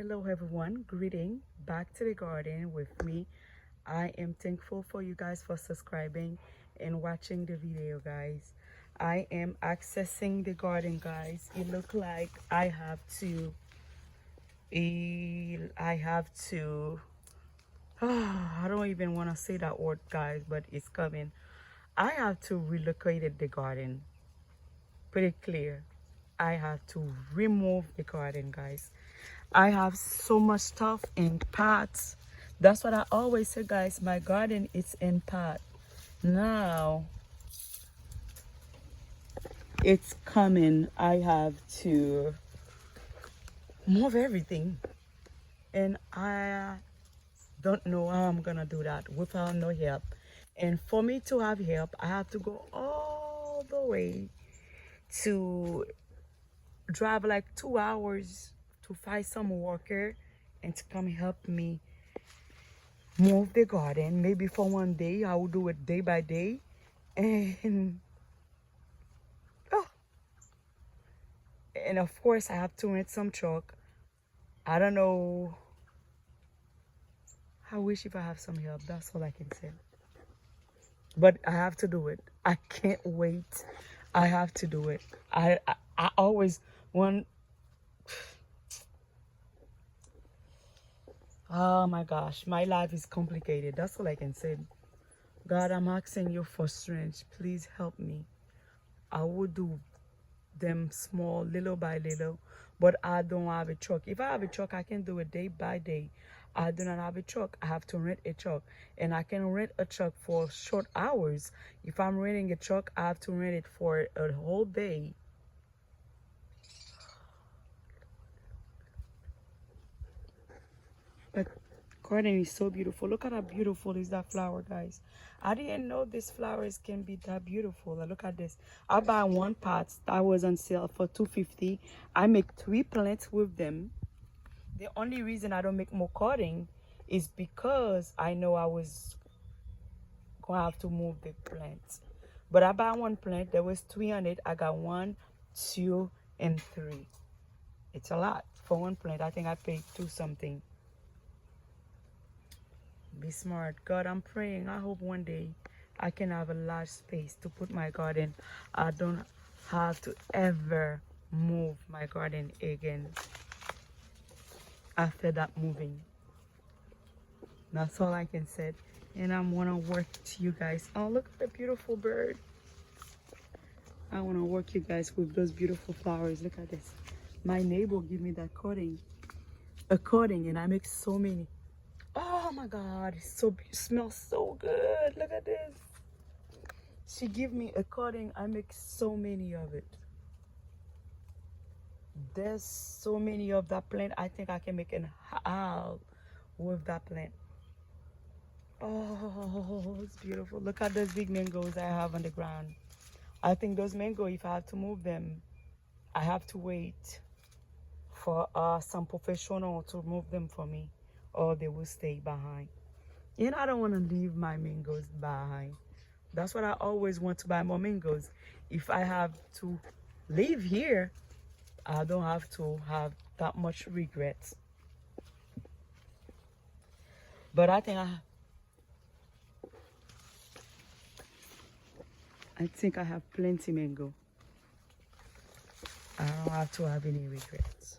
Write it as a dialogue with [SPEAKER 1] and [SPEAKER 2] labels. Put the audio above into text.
[SPEAKER 1] Hello everyone, greeting back to the garden with me. I am thankful for you guys for subscribing and watching the video, guys. I am accessing the garden, guys. It look like I have to I don't even want to say that word, guys, but it's coming. I have to relocate the garden. Pretty clear. I have to remove the garden, guys. I have so much stuff in pots. That's what I always say, guys. My garden is in pot. Now it's coming. I have to move everything. And I don't know how I'm gonna do that without no help. And for me to have help, I have to go all the way to drive like 2 hours to find some worker and to come help me move the garden. Maybe for one day I will do it day by day. And oh, and of course I have to rent some truck. I don't know. I wish if I have some help, that's all I can say. But I have to do it. I can't wait. I have to do it. I always want. Oh my gosh, my life is complicated. That's all I can say. God, I'm asking you for strength. Please help me. I will do them small, little by little, but I don't have a truck. If I have a truck, I can do it day by day. I do not have a truck. I have to rent a truck, and I can rent a truck for short hours. If I'm renting a truck, I have to rent it for a whole day. But garden is so beautiful. Look at how beautiful is that flower, guys. I didn't know these flowers can be that beautiful. Look at this. I buy one pot that was on sale for $2.50. I make 3 plants with them. The only reason I don't make more cutting is because I know I was gonna have to move the plants. But I buy one plant. There was 300. I got 1, 2, and 3. It's a lot for one plant. I think I paid 2 something. Be smart. God, I'm praying. I hope one day I can have a large space to put my garden. I don't have to ever move my garden again after that moving. That's all I can say. And I'm gonna work to you guys. Oh, look at the beautiful bird. I wanna work you guys with those beautiful flowers. Look at this. My neighbor gave me that cutting, and I make so many. Oh my God, it smells so good. Look at this. She give me a cutting. I make so many of it. There's so many of that plant. I think I can make an haul with that plant. Oh, it's beautiful. Look at those big mangoes I have on the ground. I think those mangoes, if I have to move them, I have to wait for some professional to move them for me, or they will stay behind. And I don't want to leave my mangoes behind. That's what I always want, to buy more mangoes. If I have to live here, I don't have to have that much regrets. But I think I have plenty mango. I don't have to have any regrets.